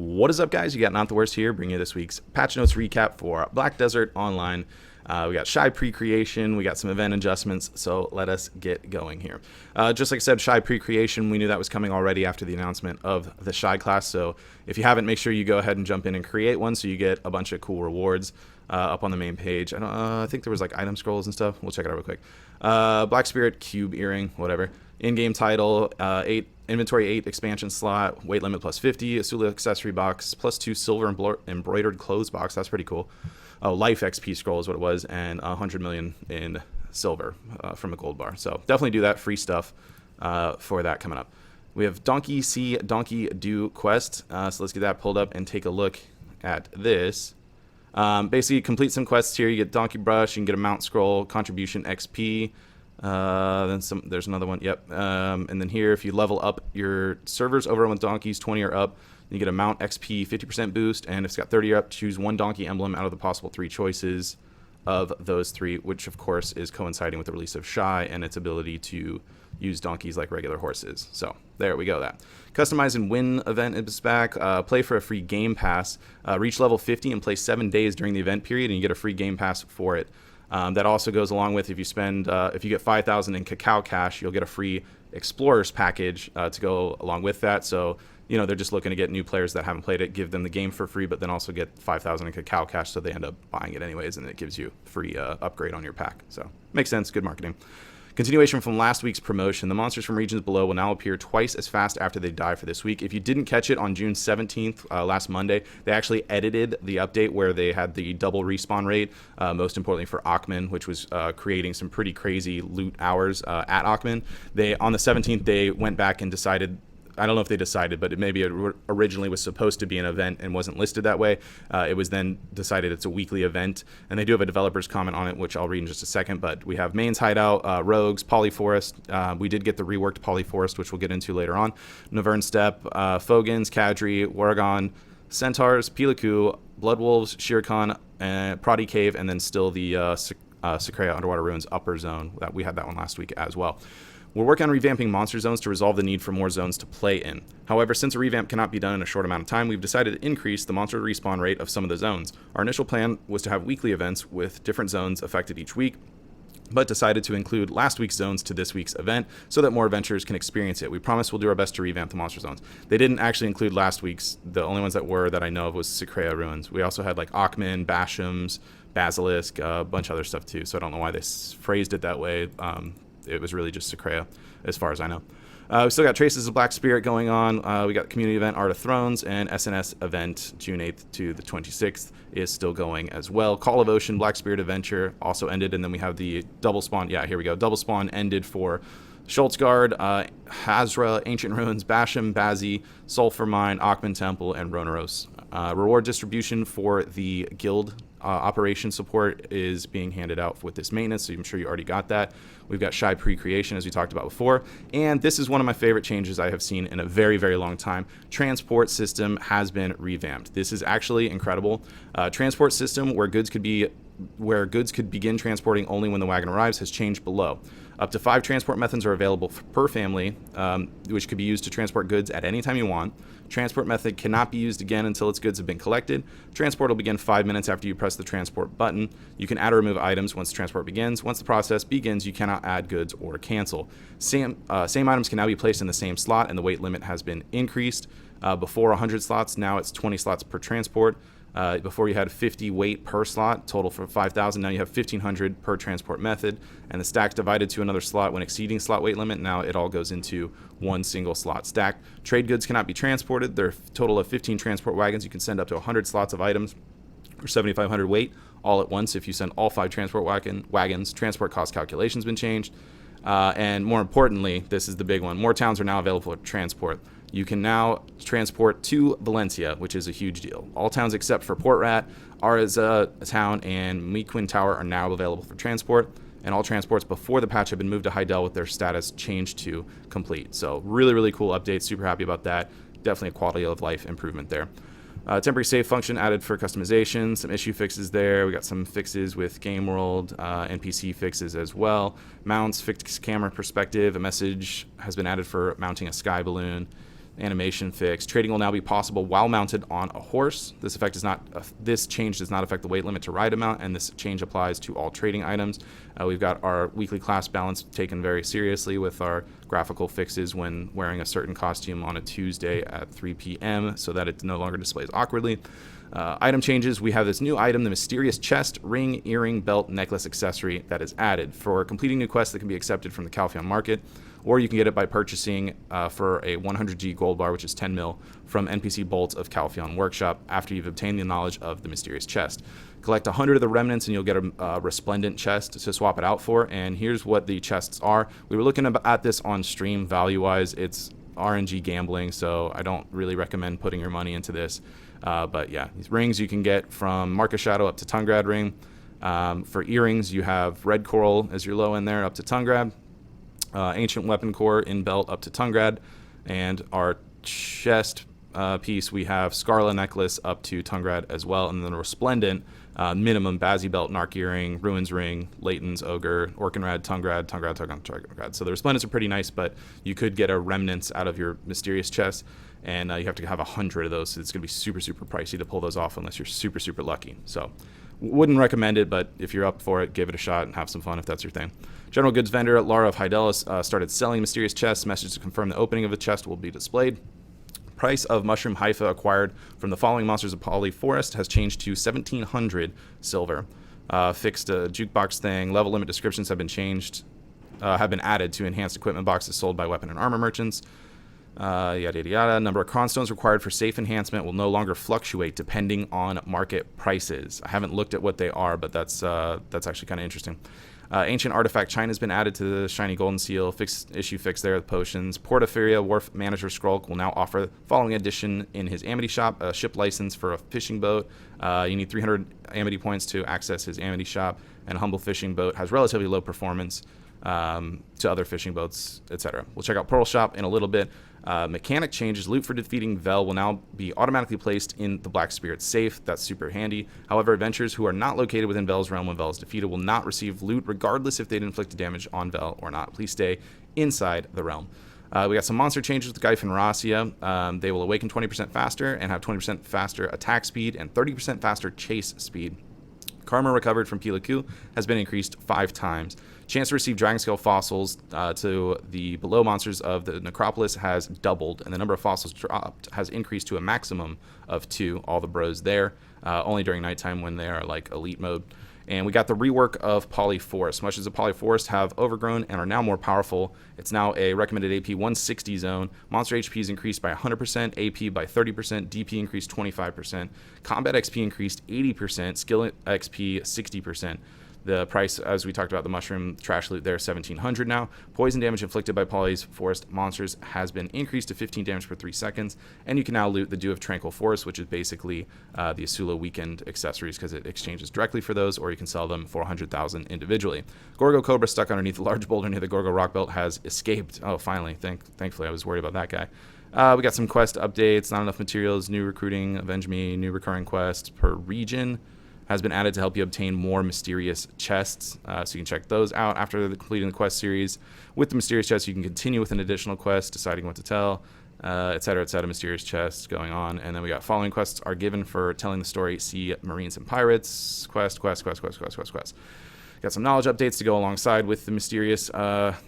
What is up, guys? You got Not the Worst here, bringing you this week's patch notes recap for Black Desert Online. We got Shy pre-creation, we got some event adjustments, so let us get going here. Just like I said, Shy pre-creation, we knew that was coming already after the announcement of the Shy class, so if you haven't, make sure you go ahead and jump in and create one so you get a bunch of cool rewards up on the main page. I think there was like item scrolls and stuff. We'll check it out real quick. Black Spirit, Cube, Earring, whatever. In-game title, 8 inventory 8 expansion slot, weight limit plus 50, Asula accessory box, plus 2 silver embroidered clothes box. That's pretty cool. Oh, life XP scroll is what it was, and 100 million in silver from a gold bar. So definitely do that. Free stuff for that coming up. We have Donkey See, Donkey Do quest. So let's get that pulled up and take a look at this. Basically, complete some quests here. You get Donkey Brush, you can get a mount scroll, contribution XP. Then there's another one. Yep. And then here, if you level up your servers over with donkeys 20 or up, you get a mount XP 50% boost. And if it's got 30 or up, choose one donkey emblem out of the possible 3 choices of those 3, which of course is coinciding with the release of Shy and its ability to use donkeys like regular horses. So there we go. That customize and win event is back. Play for a free game pass. Reach level 50 and play 7 days during the event period, and you get a free game pass for it. That also goes along with if you spend, if you get 5,000 in cacao cash, you'll get a free explorers package to go along with that. So, you know, they're just looking to get new players that haven't played it, give them the game for free, but then also get 5,000 in cacao cash, so they end up buying it anyways, and it gives you free upgrade on your pack. So makes sense, good marketing. Continuation from last week's promotion, the monsters from regions below will now appear twice as fast after they die for this week. If you didn't catch it on June 17th, last Monday, they actually edited the update where they had the double respawn rate, most importantly for Ackman, which was creating some pretty crazy loot hours at Ackman. On the 17th, they went back and decided, I don't know if they decided, but maybe it originally was supposed to be an event and wasn't listed that way. It was then decided it's a weekly event, and they do have a developer's comment on it, which I'll read in just a second. But we have Main's Hideout, Rogues, Polyforest. We did get the reworked Polyforest, which we'll get into later on. Navern Steppe, Fogans, Kadri, Wargon, Centaurs, Piliku, Bloodwolves, Shirkan, Prodi Cave, and then still the Secrea Underwater Ruins Upper Zone. We had that one last week as well. We're working on revamping monster zones to resolve the need for more zones to play in. However, since a revamp cannot be done in a short amount of time, we've decided to increase the monster respawn rate of some of the zones. Our initial plan was to have weekly events with different zones affected each week, but decided to include last week's zones to this week's event so that more adventurers can experience it. We promise we'll do our best to revamp the monster zones. They didn't actually include last week's. The only ones that I know of was Secrea Ruins. We also had like Ackman, Bashams, Basilisk, a bunch of other stuff too, so I don't know why they phrased it that way. It was really just Secrea, as far as I know. We still got Traces of Black Spirit going on. We got community event Art of Thrones, and SNS event June 8th to the 26th is still going as well. Call of Ocean Black Spirit Adventure also ended, and then we have the double spawn. Yeah, here we go. Double spawn ended for Schultzgard, Hazra, Ancient Ruins, Basham, Bazi, Sulphur Mine, Ackman Temple, and Ronaros. Reward distribution for the guild operation support is being handed out with this maintenance, so I'm sure you already got that. We've got Shy pre-creation, as we talked about before, and this is one of my favorite changes I have seen in a very, very long time. Transport system has been revamped. This is actually incredible. Transport system where goods could begin transporting only when the wagon arrives has changed below. Up to 5 transport methods are available per family, which could be used to transport goods at any time you want. Transport method cannot be used again until its goods have been collected. Transport will begin 5 minutes after you press the transport button. You can add or remove items once transport begins. Once the process begins, you cannot add goods or cancel. Same items can now be placed in the same slot, and the weight limit has been increased. Before 100 slots, now it's 20 slots per transport. Before you had 50 weight per slot, total for 5,000. Now you have 1,500 per transport method, and the stack divided to another slot when exceeding slot weight limit. Now it all goes into one single slot stack. Trade goods cannot be transported. There are a total of 15 transport wagons. You can send up to 100 slots of items for 7,500 weight all at once. If you send all 5 transport wagons, transport cost calculation's been changed. And more importantly, this is the big one. More towns are now available for transport. You can now transport to Valencia, which is a huge deal. All towns except for Port Rat, Arza town, and Mequin Tower are now available for transport. And all transports before the patch have been moved to Heidel with their status changed to complete. So really, really cool update. Super happy about that. Definitely a quality of life improvement there. Temporary save function added for customization. Some issue fixes there. We got some fixes with Game World, NPC fixes as well. Mounts, fixed camera perspective. A message has been added for mounting a sky balloon. animation fix. Trading will now be possible while mounted on a horse. This change does not affect the weight limit to ride amount, and this change applies to all trading items. We've got our weekly class balance taken very seriously with our graphical fixes when wearing a certain costume on a Tuesday at 3 p.m. so that it no longer displays awkwardly. Item changes, we have this new item, the mysterious chest, ring, earring, belt, necklace, accessory that is added for completing new quests that can be accepted from the Calpheon market, or you can get it by purchasing for a 100G gold bar, which is 10 mil, from NPC Bolt of Calpheon Workshop after you've obtained the knowledge of the mysterious chest. Collect 100 of the remnants and you'll get a resplendent chest to swap it out for, and here's what the chests are. We were looking at this on stream value-wise. It's RNG gambling, so I don't really recommend putting your money into this. But yeah, these rings you can get from Marcus Shadow up to Tungrad ring. For earrings, you have Red Coral as your low end there up to Tungrad. Ancient Weapon Core in belt up to Tungrad. And our chest piece, we have Scarlet Necklace up to Tungrad as well. And then the Resplendent, minimum Bazzi Belt, Narc Earring, Ruins Ring, Leighton's Ogre, Orkinrad, Tungrad. So the Resplendents are pretty nice, but you could get a Remnants out of your Mysterious chest. And you have to have 100 of those, so it's going to be super, super pricey to pull those off unless you're super, super lucky. So wouldn't recommend it, but if you're up for it, give it a shot and have some fun if that's your thing. General goods vendor Lara of Hydelis started selling mysterious chests. Message to confirm the opening of the chest will be displayed. Price of mushroom hypha acquired from the following monsters of Poly Forest has changed to 1,700 silver. Fixed a jukebox thing. Level limit descriptions have been added to enhanced equipment boxes sold by weapon and armor merchants. Yada yada yada. Number of cronstones required for safe enhancement will no longer fluctuate depending on market prices. I haven't looked at what they are, but that's actually kind of interesting. Ancient artifact China has been added to the shiny golden seal. Issue fix there with potions. Portaferia Wharf Manager Scroll will now offer the following addition in his Amity shop: a ship license for a fishing boat. You need 300 Amity points to access his Amity shop, and a humble fishing boat has relatively low performance to other fishing boats, etc. We'll check out Pearl Shop in a little bit. Mechanic changes. Loot for defeating Vel will now be automatically placed in the Black Spirit safe. That's super handy. However, adventurers who are not located within Vel's realm when Vel is defeated will not receive loot regardless if they'd inflicted damage on Vel or not. Please stay inside the realm. We got some monster changes with Gyfe and Rasia. They will awaken 20% faster and have 20% faster attack speed and 30% faster chase speed. Karma recovered from Pilaku has been increased 5 times. Chance to receive Dragon Scale fossils to the below monsters of the Necropolis has doubled, and the number of fossils dropped has increased to a maximum of 2. All the bros there, only during nighttime when they are like elite mode. And we got the rework of Polyforest. Mushrooms of Polyforest have overgrown and are now more powerful. It's now a recommended AP 160 zone. Monster HP is increased by 100%, AP by 30%, DP increased 25%, Combat XP increased 80%, Skill XP 60%. The price, as we talked about, the mushroom trash loot there, 1,700 now. Poison damage inflicted by Poly's Forest monsters has been increased to 15 damage per 3 seconds. And you can now loot the Dew of Tranquil Forest, which is basically the Asula weekend accessories because it exchanges directly for those, or you can sell them for 100,000 individually. Gorgo Cobra stuck underneath a large boulder near the Gorgo Rock Belt has escaped. Oh, finally. Thankfully, I was worried about that guy. We got some quest updates, not enough materials, new recruiting, Avenge Me, new recurring quests per region has been added to help you obtain more mysterious chests, so you can check those out after completing the quest series. With the mysterious chests, you can continue with an additional quest, deciding what to tell, etc., etc. Mysterious chests going on. And then we got following quests are given for telling the story. See Marines and Pirates quest. Got some knowledge updates to go alongside with the mysterious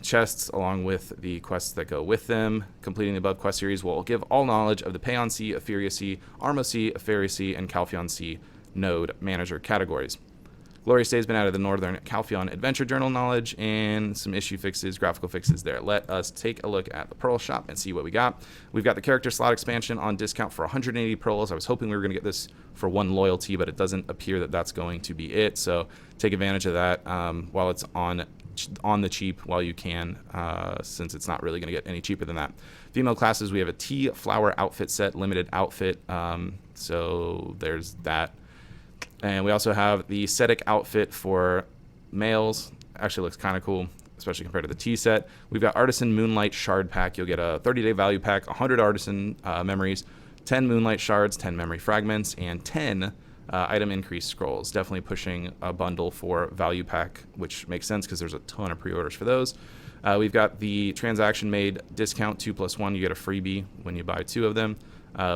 chests, along with the quests that go with them. Completing the above quest series will give all knowledge of the Paeon Sea, Etheria Sea, Armo Sea, Etheria Sea, and Calpheon Sea node manager categories. Glorious Day has been added to the Northern Calpheon Adventure Journal knowledge and some issue fixes, graphical fixes there. Let us take a look at the Pearl Shop and see what we got. We've got the character slot expansion on discount for 180 pearls. I was hoping we were going to get this for 1 loyalty, but it doesn't appear that that's going to be it. So take advantage of that while it's on the cheap while you can, since it's not really going to get any cheaper than that. Female classes, we have a tea flower outfit set, limited outfit. So there's that. And we also have the Cetic outfit for males. Actually looks kind of cool, especially compared to the tea set. We've got Artisan Moonlight Shard Pack. You'll get a 30-day value pack, 100 Artisan memories, 10 Moonlight Shards, 10 memory fragments, and 10 item increase scrolls. Definitely pushing a bundle for value pack, which makes sense because there's a ton of pre-orders for those. We've got the transaction made discount 2+1. You get a freebie when you buy 2 of them.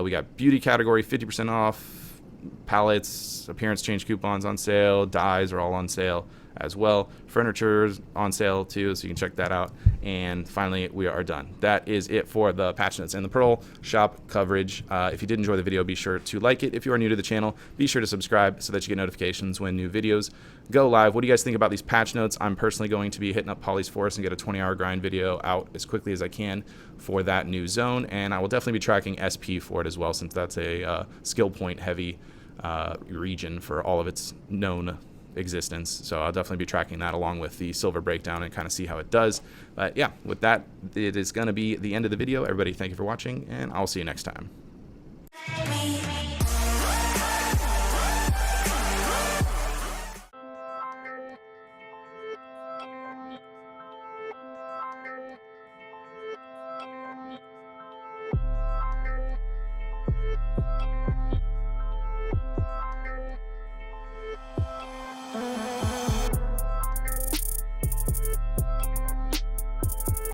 We got beauty category 50% off. Palettes, appearance change coupons on sale. Dyes are all on sale as well. Furniture's on sale too, so you can check that out. And finally, we are done. That is it for the patch notes and the Pearl shop coverage. If you did enjoy the video, be sure to like it. If you are new to the channel, be sure to subscribe so that you get notifications when new videos go live. What do you guys think about these patch notes? I'm personally going to be hitting up Polly's Forest and get a 20-hour grind video out as quickly as I can for that new zone, and I will definitely be tracking SP for it as well, since that's a skill point heavy region for all of its known existence. So I'll definitely be tracking that along with the silver breakdown and kind of see how it does. But yeah, with that, it is going to be the end of the video. Everybody, thank you for watching, and I'll see you next time.